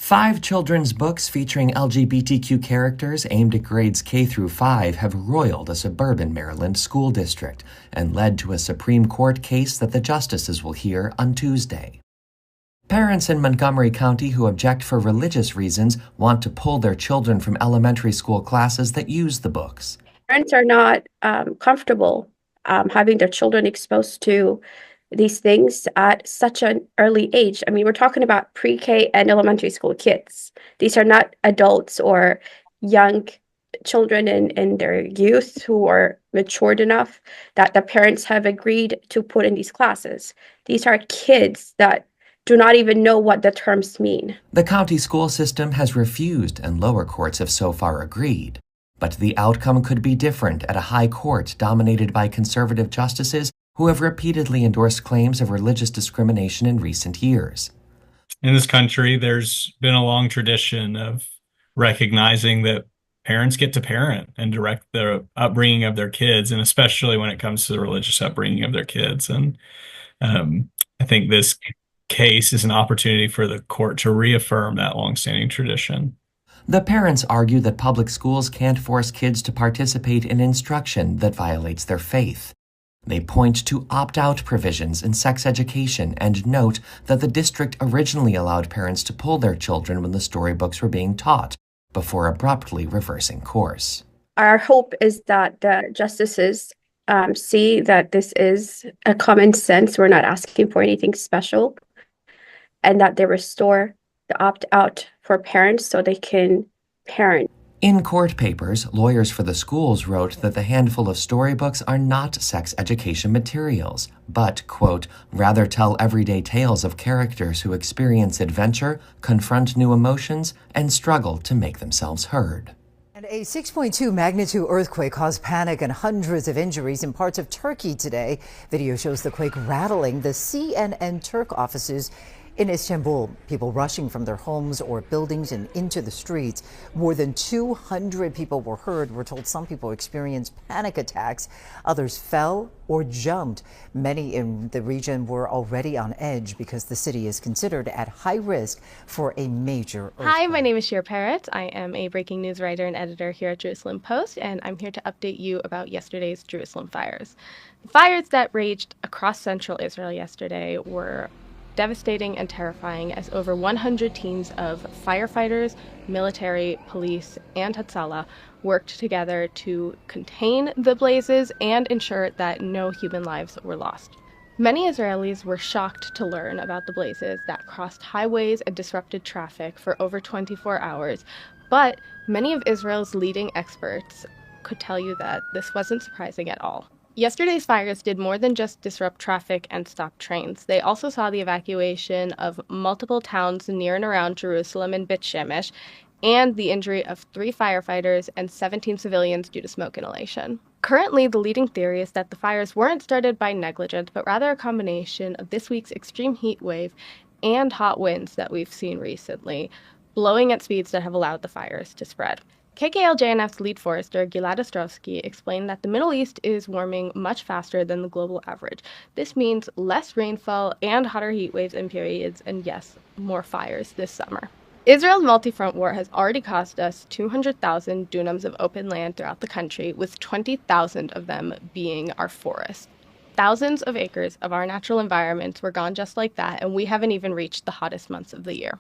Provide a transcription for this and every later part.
5 children's books featuring LGBTQ characters aimed at grades K through 5 have roiled a suburban Maryland school district and led to a Supreme Court case that the justices will hear on Tuesday. Parents in Montgomery County who object for religious reasons want to pull their children from elementary school classes that use the books. Parents are not comfortable having their children exposed to these things at such an early age. I mean, we're talking about pre-K and elementary school kids. These are not adults or young children in their youth who are matured enough that the parents have agreed to put in these classes. These are kids that do not even know what the terms mean. The county school system has refused, and lower courts have so far agreed. But the outcome could be different at a high court dominated by conservative justices who have repeatedly endorsed claims of religious discrimination in recent years. In this country, there's been a long tradition of recognizing that parents get to parent and direct the upbringing of their kids, and especially when it comes to the religious upbringing of their kids. And I think this case is an opportunity for the court to reaffirm that longstanding tradition. The parents argue that public schools can't force kids to participate in instruction that violates their faith. They point to opt-out provisions in sex education and note that the district originally allowed parents to pull their children when the storybooks were being taught, before abruptly reversing course. Our hope is that the justices see that this is a common sense. We're not asking for anything special, and that they restore the opt-out for parents so they can parent. In court papers, lawyers for the schools wrote that the handful of storybooks are not sex education materials, but, quote, rather tell everyday tales of characters who experience adventure, confront new emotions, and struggle to make themselves heard. And a 6.2 magnitude earthquake caused panic and hundreds of injuries in parts of Turkey today. Video shows the quake rattling the CNN Turk offices in Istanbul, people rushing from their homes or buildings and into the streets. More than 200 people were hurt. We're told some people experienced panic attacks. Others fell or jumped. Many in the region were already on edge because the city is considered at high risk for a major earthquake. Hi, my name is Shir Parrott. I am a breaking news writer and editor here at Jerusalem Post, and I'm here to update you about yesterday's Jerusalem fires. The fires that raged across central Israel yesterday were devastating and terrifying as over 100 teams of firefighters, military, police, and Hatzalah worked together to contain the blazes and ensure that no human lives were lost. Many Israelis were shocked to learn about the blazes that crossed highways and disrupted traffic for over 24 hours, but many of Israel's leading experts could tell you that this wasn't surprising at all. Yesterday's fires did more than just disrupt traffic and stop trains. They also saw the evacuation of multiple towns near and around Jerusalem and Beit Shemesh, and the injury of 3 firefighters and 17 civilians due to smoke inhalation. Currently, the leading theory is that the fires weren't started by negligence, but rather a combination of this week's extreme heat wave and hot winds that we've seen recently, blowing at speeds that have allowed the fires to spread. KKL-JNF's lead forester, Gilad Ostrovsky, explained that the Middle East is warming much faster than the global average. This means less rainfall and hotter heat waves and periods, and yes, more fires this summer. Israel's multi-front war has already cost us 200,000 dunams of open land throughout the country, with 20,000 of them being our forests. Thousands of acres of our natural environments were gone just like that, and we haven't even reached the hottest months of the year.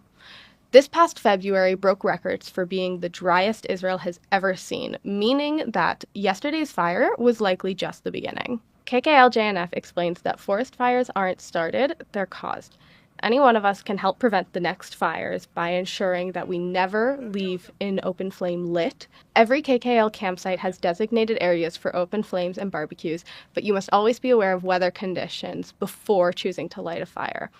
This past February broke records for being the driest Israel has ever seen, meaning that yesterday's fire was likely just the beginning. KKL-JNF explains that forest fires aren't started, they're caused. Any one of us can help prevent the next fires by ensuring that we never leave an open flame lit. Every KKL campsite has designated areas for open flames and barbecues, but you must always be aware of weather conditions before choosing to light a fire.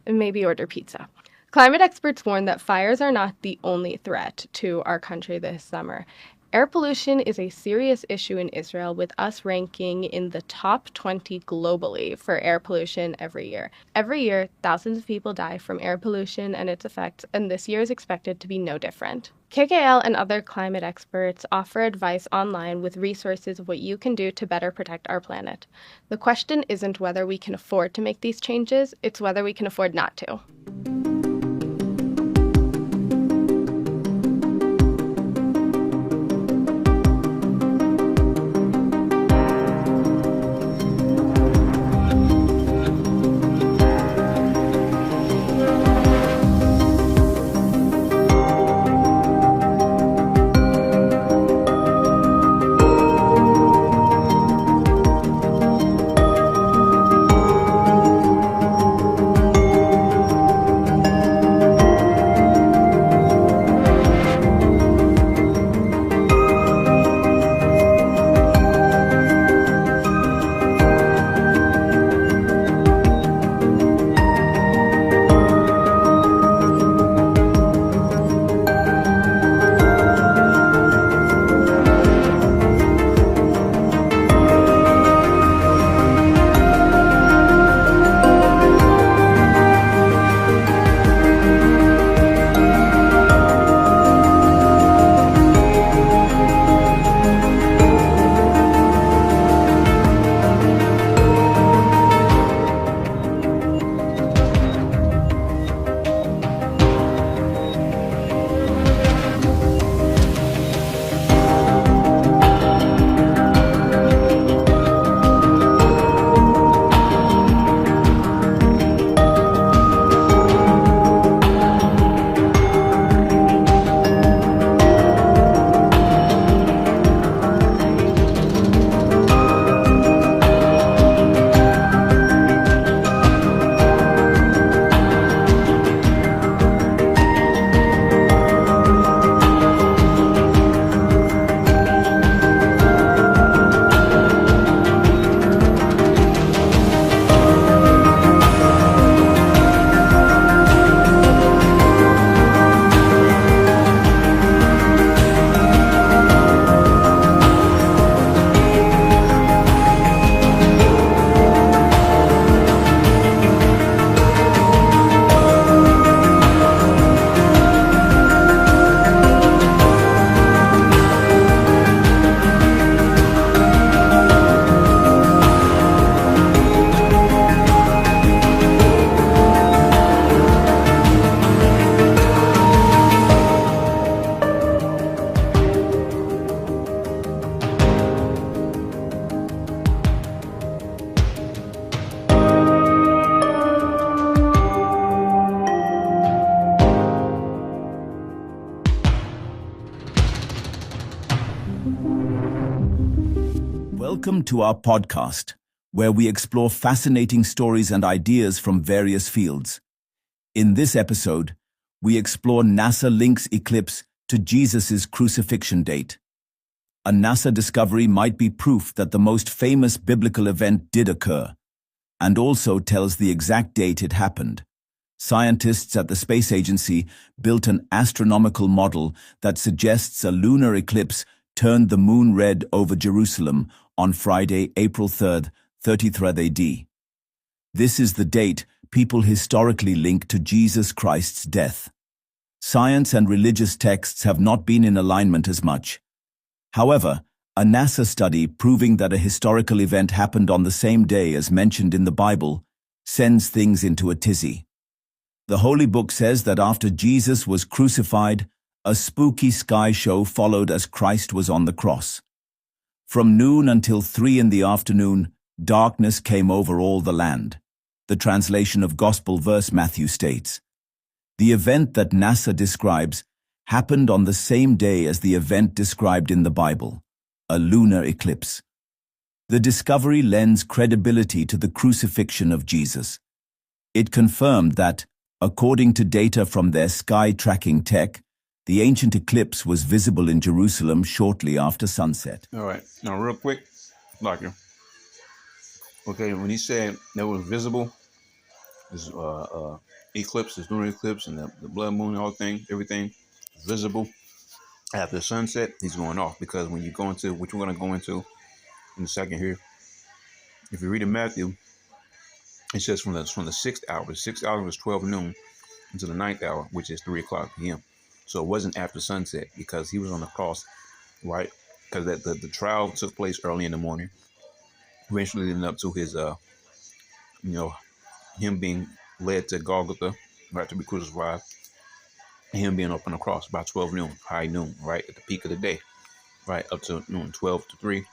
And maybe order pizza. Climate experts warn that fires are not the only threat to our country this summer. Air pollution is a serious issue in Israel, with us ranking in the top 20 globally for air pollution every year. Every year, thousands of people die from air pollution and its effects, and this year is expected to be no different. KKL and other climate experts offer advice online with resources of what you can do to better protect our planet. The question isn't whether we can afford to make these changes, it's whether we can afford not to. Welcome to our podcast, where we explore fascinating stories and ideas from various fields. In this episode, we explore NASA links eclipse to Jesus' crucifixion date. A NASA discovery might be proof that the most famous biblical event did occur, and also tells the exact date it happened. Scientists at the Space Agency built an astronomical model that suggests a lunar eclipse turned the moon red over Jerusalem on Friday, April 3rd, 33 AD. This is the date people historically link to Jesus Christ's death. Science and religious texts have not been in alignment as much. However, a NASA study proving that a historical event happened on the same day as mentioned in the Bible sends things into a tizzy. The Holy Book says that after Jesus was crucified, a spooky sky show followed as Christ was on the cross. From noon until 3 in the afternoon, darkness came over all the land. The translation of Gospel verse Matthew states, "The event that NASA describes happened on the same day as the event described in the Bible, a lunar eclipse." The discovery lends credibility to the crucifixion of Jesus. It confirmed that, according to data from their sky tracking tech, the ancient eclipse was visible in Jerusalem shortly after sunset. All right. Now, real quick, doctor. Okay, when he said that was visible, this eclipse, this lunar eclipse, and the blood moon, all thing, everything visible after sunset, he's going off, because when you go into, which we're going to go into in a second here, if you read in Matthew, it says from the 6th hour. The 6th hour was 12 noon until the 9th hour, which is 3 o'clock p.m. So it wasn't after sunset, because he was on the cross, right? Because the trial took place early in the morning, eventually leading up to his, him being led to Golgotha, right, to be crucified, and him being up on the cross by 12 noon, high noon, right, at the peak of the day, right, up to noon, 12 to 3.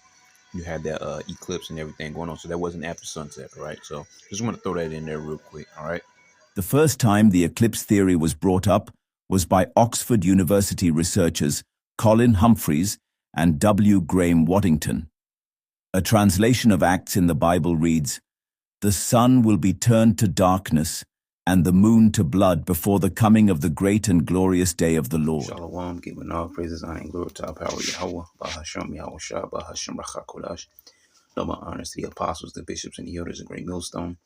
You had that eclipse and everything going on. So that wasn't after sunset, right? So just want to throw that in there real quick, all right? The first time the eclipse theory was brought up was by Oxford University researchers Colin Humphreys and W. Graham Waddington. A translation of Acts in the Bible reads, "The sun will be turned to darkness and the moon to blood before the coming of the great and glorious day of the Lord." Shalom, giving all praises, honor, and glory to our power, Yahweh, Bahasham, Yahweh Shah, Bahasham, Rachakodash. No more honors to the apostles, the bishops, and the elders of Great Millstone.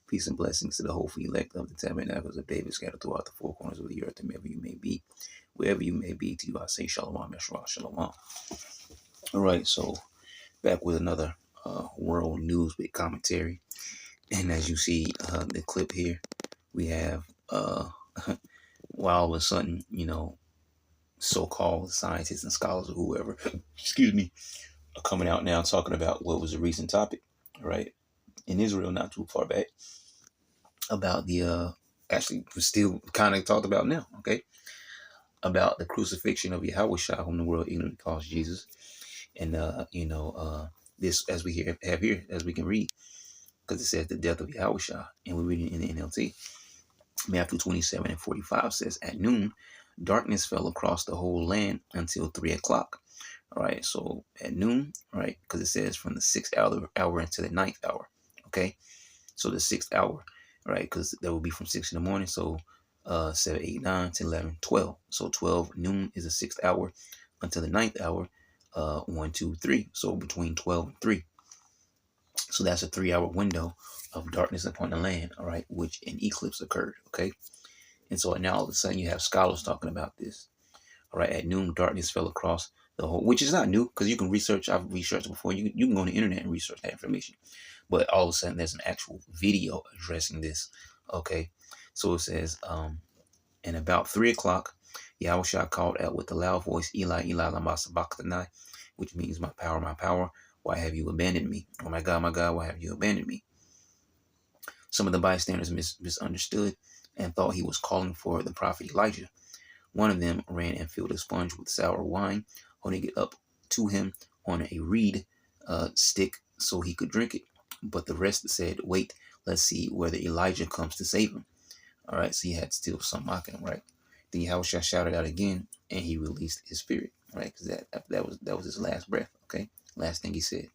Peace and blessings to the hopeful elect of the tabernacles of David scattered throughout the four corners of the earth, and wherever you may be. Wherever you may be, to you I say Shalom, Yeshua, Shalom. All right, so back with another world news with commentary. And as you see the clip here, we have all of a sudden, so-called scientists and scholars or whoever, excuse me, are coming out now talking about what was a recent topic, right, in Israel not too far back, about the, actually we're still kind of talked about now, okay, about the crucifixion of Yahweh Shah, whom the world ignorantly calls Jesus. And, this, as we have here, as we can read, because it says the death of Yahweh Shah, and we're reading in the NLT. Matthew 27:45 says, "At noon, darkness fell across the whole land until 3 o'clock. All right, so at noon, right, because it says from the 6th hour into the 9th hour. Okay, so the 6th hour, right, because that would be from 6 in the morning. So 7, 8, 9, 10, 11, 12. So 12 noon is the 6th hour until the 9th hour. 1, 2, 3. So between 12 and 3. So that's a 3-hour window of darkness upon the land, all right, which an eclipse occurred, okay? And so now all of a sudden you have scholars talking about this, all right? At noon, darkness fell across the whole, which is not new, because you can research. I've researched before. You can go on the internet and research that information. But all of a sudden there's an actual video addressing this, okay? So it says, and about 3 o'clock, Yahushua called out with a loud voice, "Eli, Eli, lama sabachthani," which means, my power, why have you abandoned me? Oh my God, why have you abandoned me? Some of the bystanders misunderstood and thought he was calling for the prophet Elijah. One of them ran and filled a sponge with sour wine, holding it up to him on a reed stick so he could drink it. But the rest said, "Wait, let's see whether Elijah comes to save him." All right, so he had still some mocking him, right? Then Yahushua shouted out again, and he released his spirit. right? Because that was his last breath. Okay, last thing he said.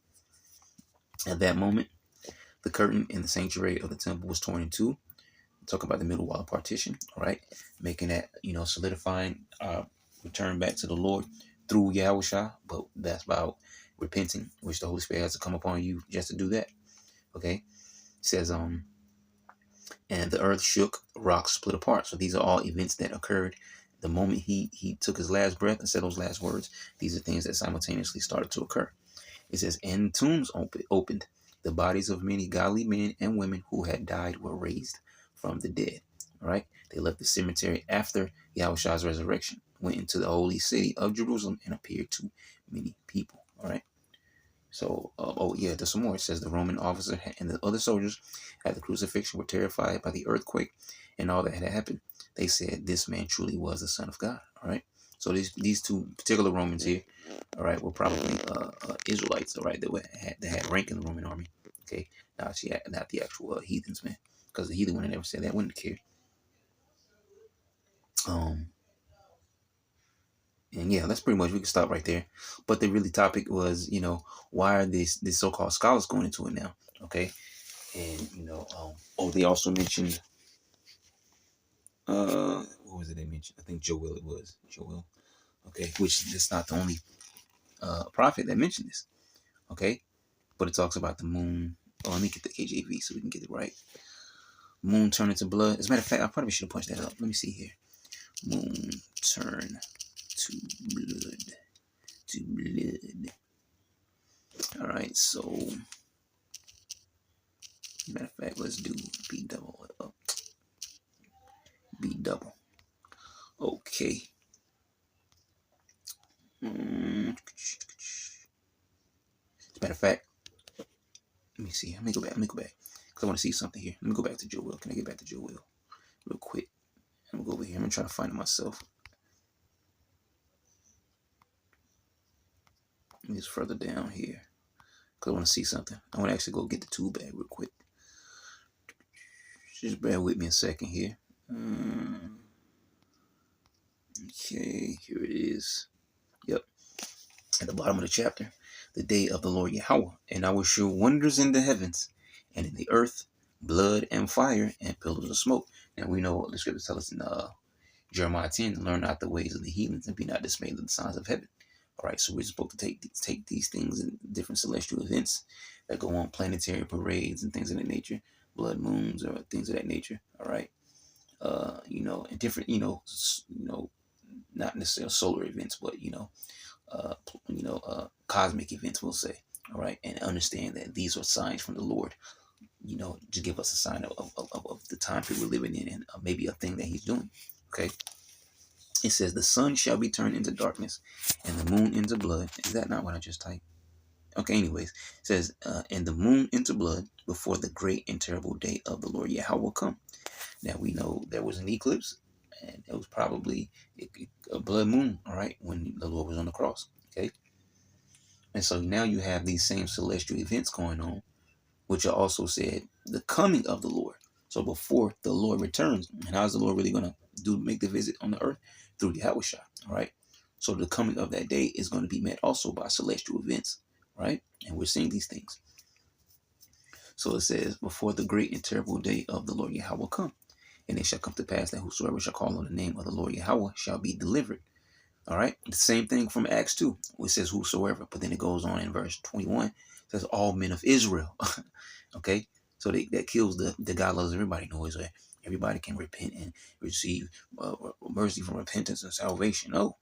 At that moment, the curtain in the sanctuary of the temple was torn in two. Talk about the middle wall partition, all right, making that, solidifying return back to the Lord through Yahushua. But that's about repenting, which the Holy Spirit has to come upon you just to do that. Okay, it says and the earth shook, rocks split apart. So these are all events that occurred the moment he took his last breath and said those last words. These are things that simultaneously started to occur. It says, and tombs opened. The bodies of many godly men and women who had died were raised from the dead. All right. They left the cemetery after Yahushua's resurrection, went into the holy city of Jerusalem, and appeared to many people. All right. So, there's some more. It says the Roman officer and the other soldiers at the crucifixion were terrified by the earthquake and all that had happened. They said this man truly was the Son of God. All right. So these two particular Romans here, all right, were probably Israelites, all right, that had rank in the Roman army. Okay, not the actual heathens, man, because the heathen would have never said that, wouldn't care. And yeah, that's pretty much, we can stop right there. But the really topic was, why are these so-called scholars going into it now? Okay, and they also mentioned what was it they mentioned? I think Joel it was. Joel. Okay, which is not the only prophet that mentioned this. Okay, but it talks about the moon. Oh, let me get the KJV so we can get it right. Moon turn into blood. As a matter of fact, I probably should have punched that up. Let me see here. Moon turn to blood. To blood. All right, so matter of fact, let's do B double up. B double. Okay. As a matter of fact, let me see. Let me go back. Because I want to see something here. Let me go back to Joel. Can I get back to Joel real quick? I'm going to go over here. I'm going to try to find it myself. It's further down here. Because I want to see something. I want to actually go get the tool bag real quick. Just bear with me a second here. Okay, here it is. Yep. At the bottom of the chapter. The day of the Lord Yahweh. And I will show wonders in the heavens and in the earth, blood and fire and pillars of smoke. Now we know what the scriptures tell us in Jeremiah 10, learn not the ways of the heathens and be not dismayed at the signs of heaven. All right, so we're supposed to take these things and different celestial events that go on, planetary parades and things of that nature, blood moons or things of that nature. All right, and different, not necessarily solar events, but cosmic events, we'll say. All right, and understand that these are signs from the Lord. To give us a sign of the time period we're living in, and maybe a thing that He's doing. Okay. It says the sun shall be turned into darkness and the moon into blood. Is that not what I just typed? Okay, anyways. It says, and the moon into blood before the great and terrible day of the Lord Yahweh will come. Now we know there was an eclipse, and it was probably a blood moon, all right, when the Lord was on the cross. Okay. And so now you have these same celestial events going on, which are also said the coming of the Lord. So before the Lord returns, and how is the Lord really going to make the visit on the earth? Through Yahushua, all right? So the coming of that day is going to be met also by celestial events, right? And we're seeing these things. So it says, before the great and terrible day of the Lord Yahweh will come, and it shall come to pass that whosoever shall call on the name of the Lord Yahweh shall be delivered. All right? The same thing from Acts 2, which says whosoever, but then it goes on in verse 21, it says all men of Israel. Okay? So that kills the God loves everybody noise where everybody can repent and receive mercy from repentance and salvation. Oh,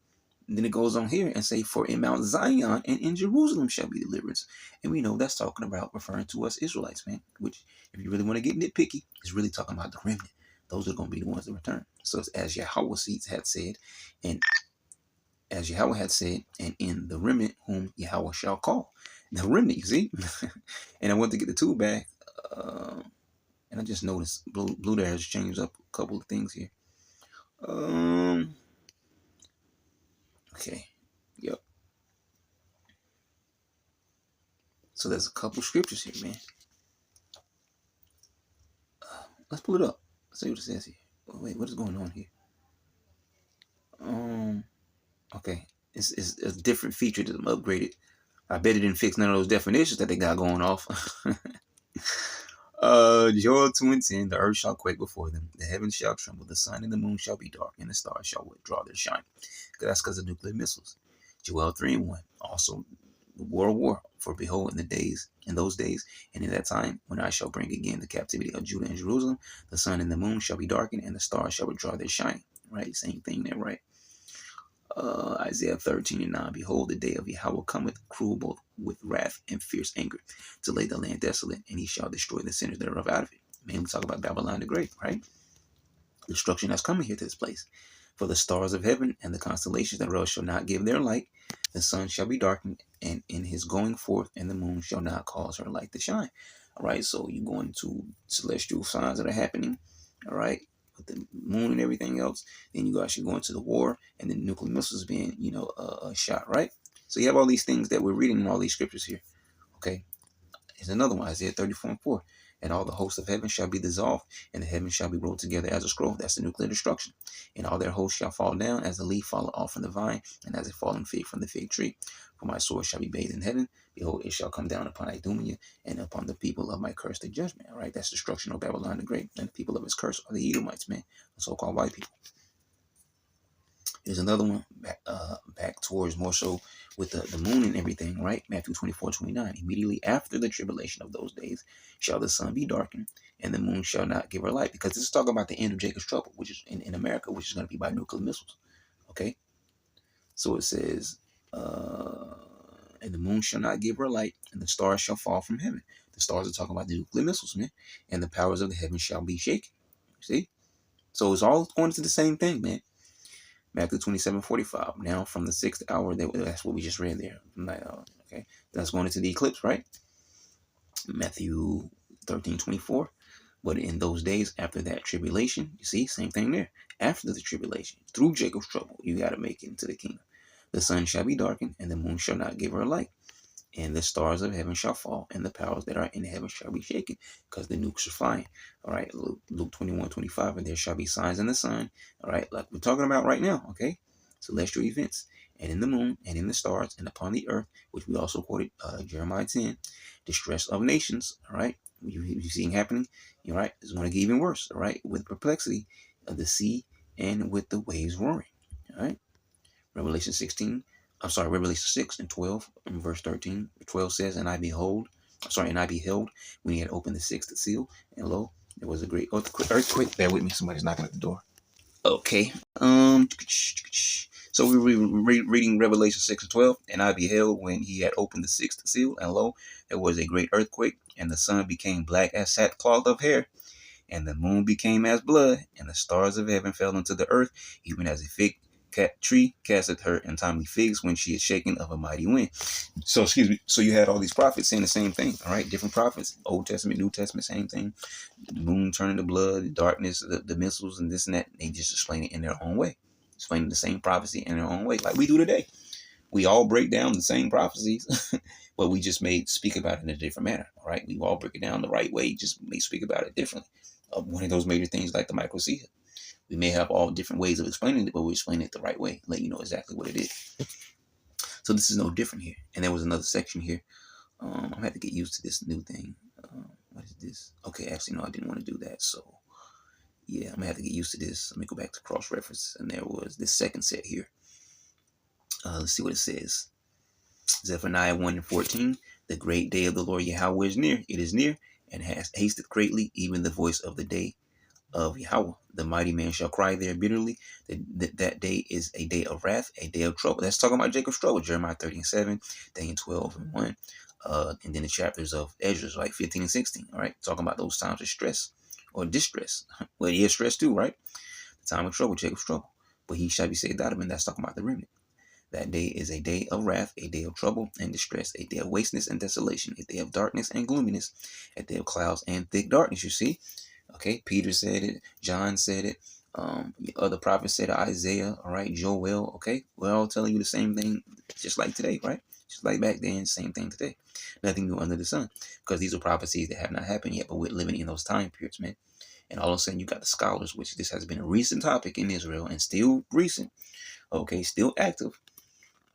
and then it goes on here and say, for in Mount Zion and in Jerusalem shall be deliverance. And we know that's talking about referring to us Israelites, man, which if you really want to get nitpicky, it's really talking about the remnant. Those are going to be the ones that return. So it's as Yahweh had said, and as Yahweh had said, and in the remnant whom Yahweh shall call. The remnant, you see? And I went to get the tool bag. And I just noticed Blue there has changed up a couple of things here. Okay. Yep. So there's a couple scriptures here, man. Let's pull it up. Let's see what it says here. Oh, wait, what is going on here? Okay. It's a different feature to them upgraded. I bet it didn't fix none of those definitions that they got going off. Joel 2:10, the earth shall quake before them, the heavens shall tremble, the sun and the moon shall be dark, and the stars shall withdraw their shine. That's because of nuclear missiles. Joel 3:1, also World War. For behold, in those days, and in that time, when I shall bring again the captivity of Judah and Jerusalem, the sun and the moon shall be darkened, and the stars shall withdraw their shine. Right, same thing there, right? Isaiah 13:9, behold, the day of Yahweh cometh, cruel both with wrath and fierce anger, to lay the land desolate, and he shall destroy the sinners thereof out of it. Man, we talk about Babylon the Great, right? Destruction that's coming here to this place. For the stars of heaven and the constellations thereof shall not give their light, the sun shall be darkened, and in his going forth, and the moon shall not cause her light to shine. All right, so you go into celestial signs that are happening, all right, with the moon and everything else. Then you actually go into the war, and the nuclear missiles being, shot, right? So you have all these things that we're reading in all these scriptures here, okay? Here's another one, Isaiah 34:4. And all the hosts of heaven shall be dissolved, and the heavens shall be rolled together as a scroll. That's the nuclear destruction. And all their hosts shall fall down as the leaf falleth off from the vine, and as a fallen fig from the fig tree. For my sword shall be bathed in heaven. Behold, it shall come down upon Idumea, and upon the people of my curse the judgment. All right, that's destruction of Babylon the Great. And the people of his curse are the Edomites, man, the so-called white people. Here's another one back towards more so with the moon and everything, right? Matthew 24:29. Immediately after the tribulation of those days shall the sun be darkened, and the moon shall not give her light. Because this is talking about the end of Jacob's trouble, which is in America, which is going to be by nuclear missiles. Okay? So it says, and the moon shall not give her light, and the stars shall fall from heaven. The stars are talking about the nuclear missiles, man. And the powers of the heavens shall be shaken. See? So it's all going to the same thing, man. Matthew 27:45. Now from the 6th hour, that's what we just read there. Okay, that's going into the eclipse, right? Matthew 13:24. But in those days after that tribulation, you see, same thing there. After the tribulation, through Jacob's trouble, you got to make it into the kingdom. The sun shall be darkened, and the moon shall not give her light. And the stars of heaven shall fall, and the powers that are in heaven shall be shaken, because the nukes are flying. All right, Luke 21:25, and there shall be signs in the sun. All right, like we're talking about right now, okay? Celestial events, and in the moon, and in the stars, and upon the earth, which we also quoted Jeremiah 10, distress of nations. All right, you seeing happening. All right, it's going to get even worse. All right, with perplexity of the sea and with the waves roaring. All right, Revelation 6 and 12 and verse 13. 12 says, and I beheld when he had opened the sixth seal, and lo, there was a great earthquake. Bear with me, somebody's knocking at the door. Okay. So we were reading Revelation 6 and 12, and I beheld when he had opened the sixth seal, and lo, there was a great earthquake, and the sun became black as sackcloth of hair, and the moon became as blood, and the stars of heaven fell into the earth, even as a fig tree casteth her untimely figs when she is shaken of a mighty wind. So you had all these prophets saying the same thing. All right, different prophets, Old Testament, New Testament, same thing. The moon turning to blood, the darkness, the missiles, and this and that. They just explain it in their own way, explaining the same prophecy in their own way, like we do today. We all break down the same prophecies, but we just may speak about it in a different manner. All right, we all break it down the right way, just may speak about it differently. One of those major things, like the microseha. We may have all different ways of explaining it, but we explain it the right way, let you know exactly what it is. So this is no different here. And there was another section here. I'm gonna have to get used to this new thing. What is this? Okay, actually, no, I didn't want to do that. So yeah, I'm gonna have to get used to this. Let me go back to cross-reference. And there was this second set here. Let's see what it says. Zephaniah 1:14. The great day of the Lord Yahweh is near. It is near, and has hasted greatly, even the voice of the day of Yahweh. The mighty man shall cry there bitterly. That day is a day of wrath, a day of trouble. That's talking about Jacob's trouble. Jeremiah 13:7, Daniel 12:1, and then the chapters of Ezra, like 15 and 16. All right, talking about those times of stress or distress. Well, yeah, stress too, right? The time of trouble, Jacob's trouble. But he shall be saved out of it. That's talking about the remnant. That day is a day of wrath, a day of trouble and distress, a day of wasteness and desolation, a day of darkness and gloominess, a day of clouds and thick darkness. You see. Okay, Peter said it, John said it, other prophets said it, Isaiah, all right, Joel, okay? We're all telling you the same thing, just like today, right? Just like back then, same thing today. Nothing new under the sun, because these are prophecies that have not happened yet, but we're living in those time periods, man. And all of a sudden, you got the scholars, which this has been a recent topic in Israel, and still recent, okay, still active.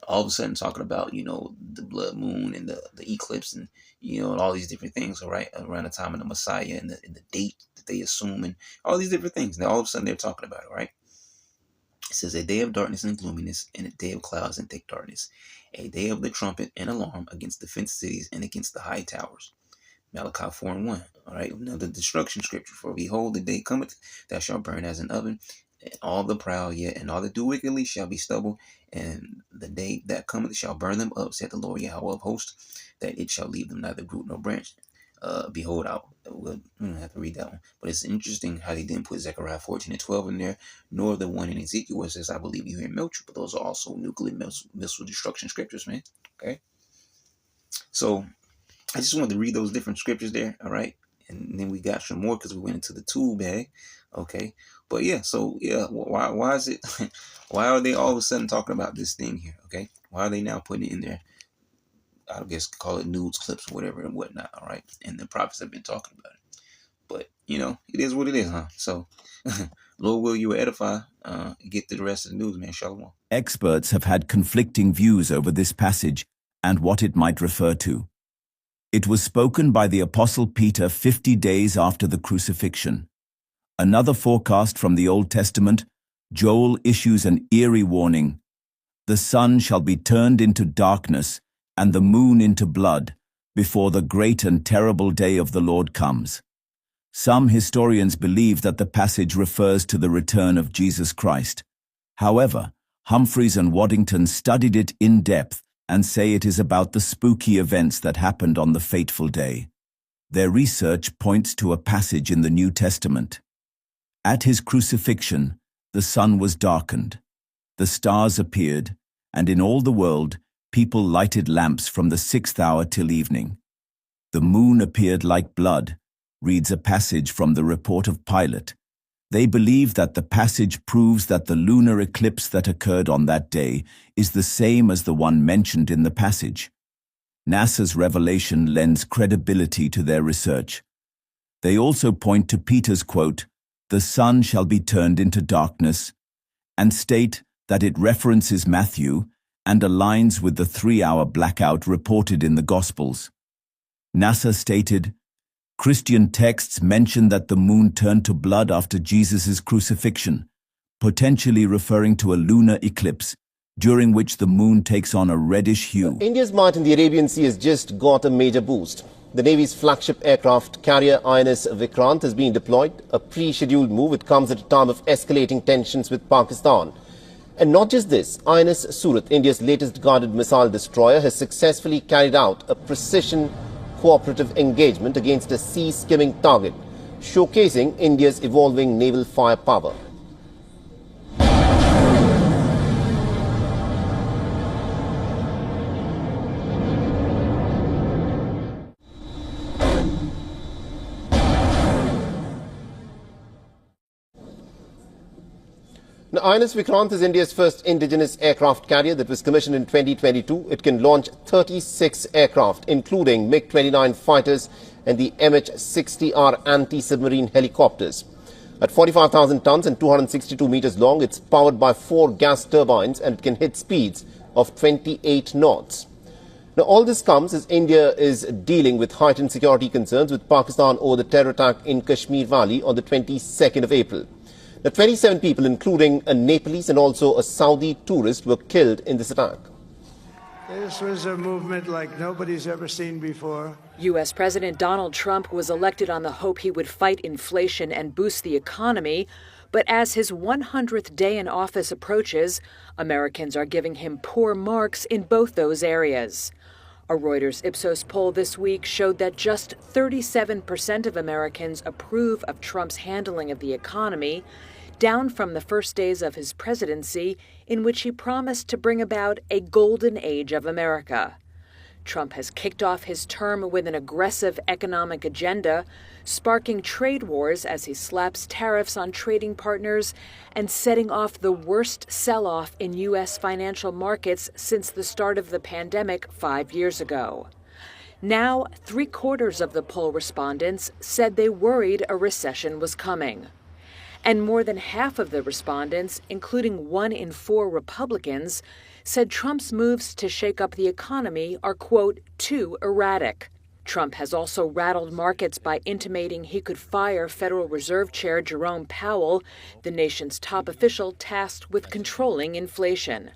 all of a sudden talking about, you know, the blood moon and the eclipse and, you know, and all these different things, all right, around the time of the Messiah and the date that they assume and all these different things. Now all of a sudden they're talking about it, right? It says a day of darkness and gloominess and a day of clouds and thick darkness, a day of the trumpet and alarm against the fenced cities and against the high towers. Malachi 4:1. All right, now the destruction scripture. For behold, the day cometh that shall burn as an oven, and all the proud yet, and all that do wickedly shall be stubble, and the day that cometh shall burn them up, said the Lord Yahweh of hosts, that it shall leave them neither root nor branch. Behold, I will have to read that one. But it's interesting how they didn't put Zechariah 14:12 in there, nor the one in Ezekiel where it says, I believe you hear Melchu, but those are also nuclear missile destruction scriptures, man. Okay? So I just wanted to read those different scriptures there, all right? And then we got some more because we went into the tool bag, okay? But yeah, so yeah, why is it, why are they all of a sudden talking about this thing here, okay? Why are they now putting it in there? I guess call it nudes, clips, whatever and whatnot, all right? And the prophets have been talking about it. But, you know, it is what it is, huh? So, Lord will you edify, get to the rest of the news, man. Shalom. Experts have had conflicting views over this passage and what it might refer to. It was spoken by the Apostle Peter 50 days after the crucifixion. Another forecast from the Old Testament, Joel issues an eerie warning. The sun shall be turned into darkness and the moon into blood before the great and terrible day of the Lord comes. Some historians believe that the passage refers to the return of Jesus Christ. However, Humphreys and Waddington studied it in depth and say it is about the spooky events that happened on the fateful day. Their research points to a passage in the New Testament. At his crucifixion, the sun was darkened, the stars appeared, and in all the world, people lighted lamps from the 6th hour till evening. The moon appeared like blood, reads a passage from the report of Pilate. They believe that the passage proves that the lunar eclipse that occurred on that day is the same as the one mentioned in the passage. NASA's revelation lends credibility to their research. They also point to Peter's quote, "The sun shall be turned into darkness," and state that it references Matthew and aligns with the 3-hour blackout reported in the Gospels. NASA stated, Christian texts mention that the moon turned to blood after Jesus' crucifixion, potentially referring to a lunar eclipse, during which the moon takes on a reddish hue. India's might in the Arabian Sea has just got a major boost. The Navy's flagship aircraft carrier INS Vikrant has been deployed, a pre-scheduled move. It comes at a time of escalating tensions with Pakistan. And not just this, INS Surat, India's latest guided missile destroyer, has successfully carried out a precision cooperative engagement against a sea-skimming target, showcasing India's evolving naval firepower. Now, INS Vikrant is India's first indigenous aircraft carrier that was commissioned in 2022. It can launch 36 aircraft, including MiG-29 fighters and the MH-60R anti-submarine helicopters. At 45,000 tons and 262 meters long, it's powered by 4 gas turbines and it can hit speeds of 28 knots. Now, all this comes as India is dealing with heightened security concerns with Pakistan over the terror attack in Kashmir Valley on the 22nd of April. Now, 27 people, including a Nepalese and also a Saudi tourist, were killed in this attack. This was a movement like nobody's ever seen before. U.S. President Donald Trump was elected on the hope he would fight inflation and boost the economy. But as his 100th day in office approaches, Americans are giving him poor marks in both those areas. A Reuters Ipsos poll this week showed that just 37% of Americans approve of Trump's handling of the economy, down from the first days of his presidency, in which he promised to bring about a golden age of America. Trump has kicked off his term with an aggressive economic agenda, sparking trade wars as he slaps tariffs on trading partners and setting off the worst sell-off in U.S. financial markets since the start of the pandemic 5 years ago. Now, 3/4 of the poll respondents said they worried a recession was coming. And more than half of the respondents, including 1 in 4 Republicans, said Trump's moves to shake up the economy are, quote, too erratic. Trump has also rattled markets by intimating he could fire Federal Reserve Chair Jerome Powell, the nation's top official tasked with controlling inflation.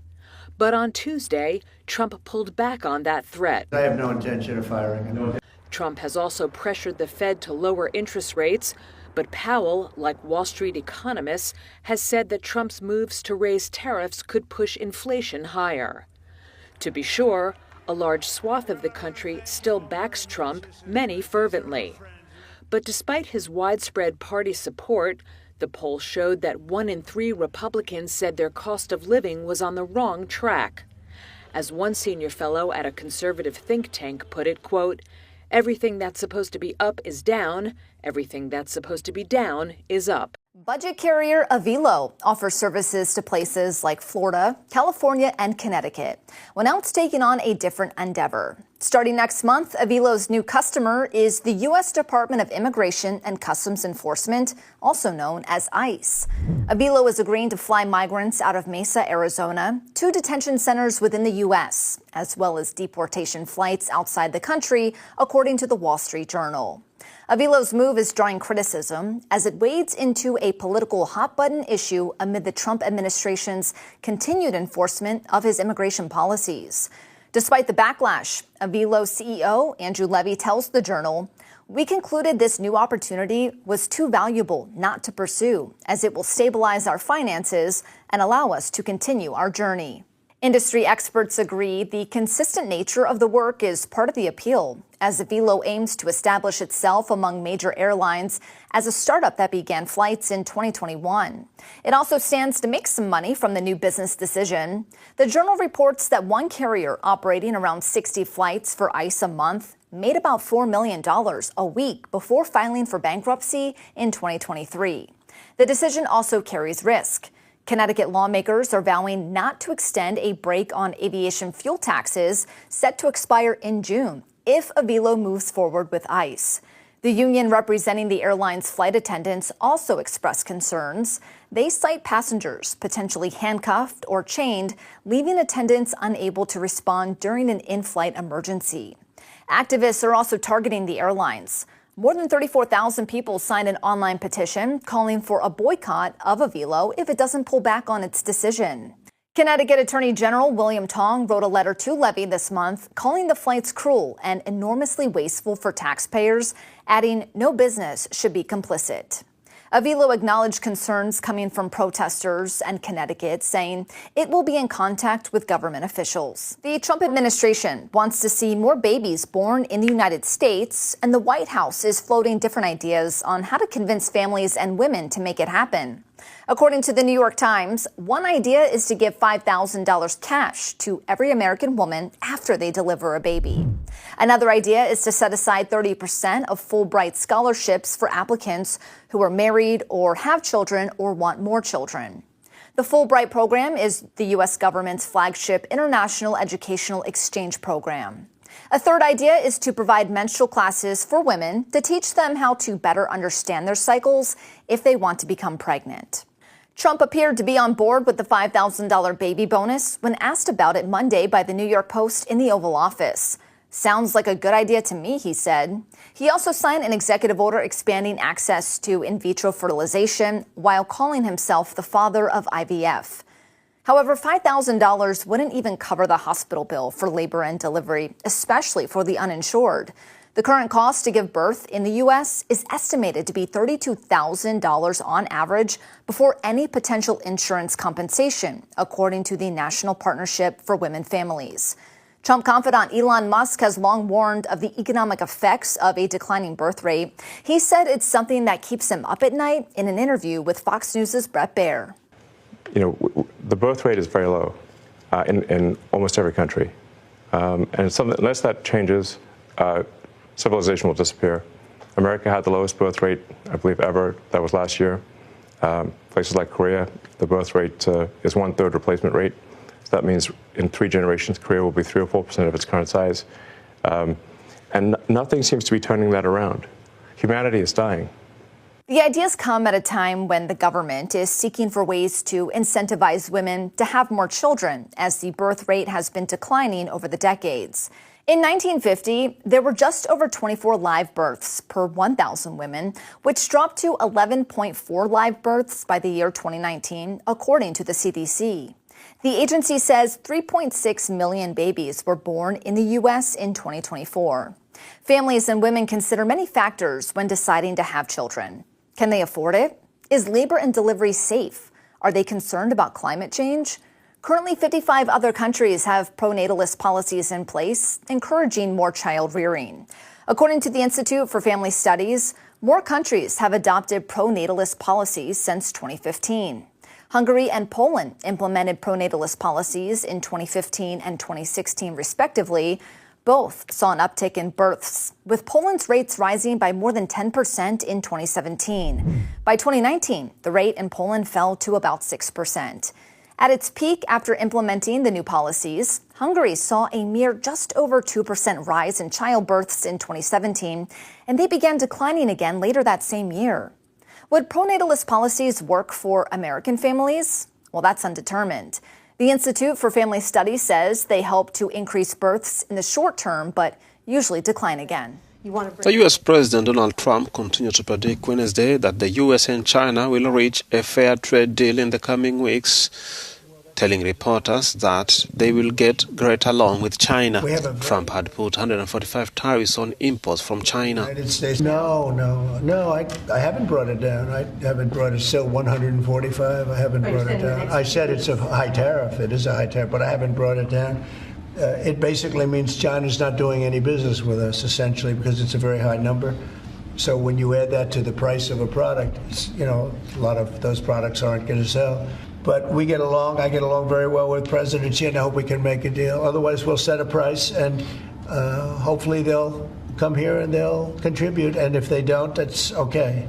But on Tuesday, Trump pulled back on that threat. I have no intention of firing him. Trump has also pressured the Fed to lower interest rates, but Powell, like Wall Street economists, has said that Trump's moves to raise tariffs could push inflation higher. To be sure, a large swath of the country still backs Trump, many fervently. But despite his widespread party support, the poll showed that 1 in 3 Republicans said their cost of living was on the wrong track. As one senior fellow at a conservative think tank put it, quote, "Everything that's supposed to be up is down. Everything that's supposed to be down is up." Budget carrier Avelo offers services to places like Florida, California, and Connecticut. Well, now it's taking on a different endeavor. Starting next month, Avelo's new customer is the U.S. Department of Immigration and Customs Enforcement, also known as ICE. Avelo is agreeing to fly migrants out of Mesa, Arizona, to detention centers within the U.S., as well as deportation flights outside the country, according to the Wall Street Journal. Avelo's move is drawing criticism as it wades into a political hot-button issue amid the Trump administration's continued enforcement of his immigration policies. Despite the backlash, Avelo CEO Andrew Levy tells the Journal, "We concluded this new opportunity was too valuable not to pursue, as it will stabilize our finances and allow us to continue our journey." Industry experts agree the consistent nature of the work is part of the appeal, as Avelo aims to establish itself among major airlines as a startup that began flights in 2021. It also stands to make some money from the new business decision. The Journal reports that one carrier operating around 60 flights for ICE a month made about $4 million a week before filing for bankruptcy in 2023. The decision also carries risk. Connecticut lawmakers are vowing not to extend a break on aviation fuel taxes set to expire in June if Avelo moves forward with ICE. The union representing the airline's flight attendants also expressed concerns. They cite passengers potentially handcuffed or chained, leaving attendants unable to respond during an in-flight emergency. Activists are also targeting the airlines. More than 34,000 people signed an online petition calling for a boycott of Avelo if it doesn't pull back on its decision. Connecticut Attorney General William Tong wrote a letter to Levy this month calling the flights cruel and enormously wasteful for taxpayers, adding no business should be complicit. Avelo acknowledged concerns coming from protesters and Connecticut, saying it will be in contact with government officials. The Trump administration wants to see more babies born in the United States, and the White House is floating different ideas on how to convince families and women to make it happen. According to the New York Times, one idea is to give $5,000 cash to every American woman after they deliver a baby. Another idea is to set aside 30% of Fulbright scholarships for applicants who are married or have children or want more children. The Fulbright program is the U.S. government's flagship international educational exchange program. A third idea is to provide menstrual classes for women to teach them how to better understand their cycles if they want to become pregnant. Trump appeared to be on board with the $5,000 baby bonus when asked about it Monday by the New York Post in the Oval Office. "Sounds like a good idea to me," he said. He also signed an executive order expanding access to in vitro fertilization while calling himself the father of IVF. However, $5,000 wouldn't even cover the hospital bill for labor and delivery, especially for the uninsured. The current cost to give birth in the U.S. is estimated to be $32,000 on average before any potential insurance compensation, according to the National Partnership for Women Families. Trump confidant Elon Musk has long warned of the economic effects of a declining birth rate. He said it's something that keeps him up at night in an interview with Fox News' Bret Baier. You know, the birth rate is very low in almost every country. And it's something, unless that changes, civilization will disappear. America had the lowest birth rate, I believe, ever. That was last year. Places like Korea, the birth rate is 1/3 replacement rate. So that means in 3 generations, Korea will be 3 or 4% of its current size. And nothing seems to be turning that around. Humanity is dying. The ideas come at a time when the government is seeking for ways to incentivize women to have more children, as the birth rate has been declining over the decades. In 1950, there were just over 24 live births per 1,000 women, which dropped to 11.4 live births by the year 2019, according to the CDC. The agency says 3.6 million babies were born in the U.S. in 2024. Families and women consider many factors when deciding to have children. Can they afford it? Is labor and delivery safe? Are they concerned about climate change? Currently, 55 other countries have pronatalist policies in place, encouraging more child rearing. According to the Institute for Family Studies, more countries have adopted pronatalist policies since 2015. Hungary and Poland implemented pronatalist policies in 2015 and 2016, respectively. Both saw an uptick in births, with Poland's rates rising by more than 10% in 2017. By 2019, the rate in Poland fell to about 6%. At its peak after implementing the new policies, Hungary saw a mere just over 2% rise in childbirths in 2017, and they began declining again later that same year. Would pronatalist policies work for American families? Well, that's undetermined. The Institute for Family Studies says they help to increase births in the short term, but usually decline again. The U.S. President Donald Trump continued to predict Wednesday that the U.S. and China will reach a fair trade deal in the coming weeks, telling reporters that they will get great along with China. Trump had put 145 tariffs on imports from China. United States. No, I haven't brought it down. I haven't brought it still 145. I haven't brought it down. I said it's a high tariff. It is a high tariff, but I haven't brought it down. It basically means China's not doing any business with us, essentially, because it's a very high number. So when you add that to the price of a product, a lot of those products aren't going to sell. But we get along. I get along very well with President Xi, and I hope we can make a deal. Otherwise, we'll set a price, and hopefully they'll come here and they'll contribute. And if they don't, that's okay.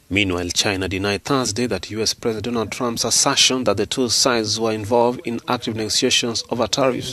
Meanwhile, China denied Thursday that U.S. President Donald Trump's assertion that the two sides were involved in active negotiations over tariffs.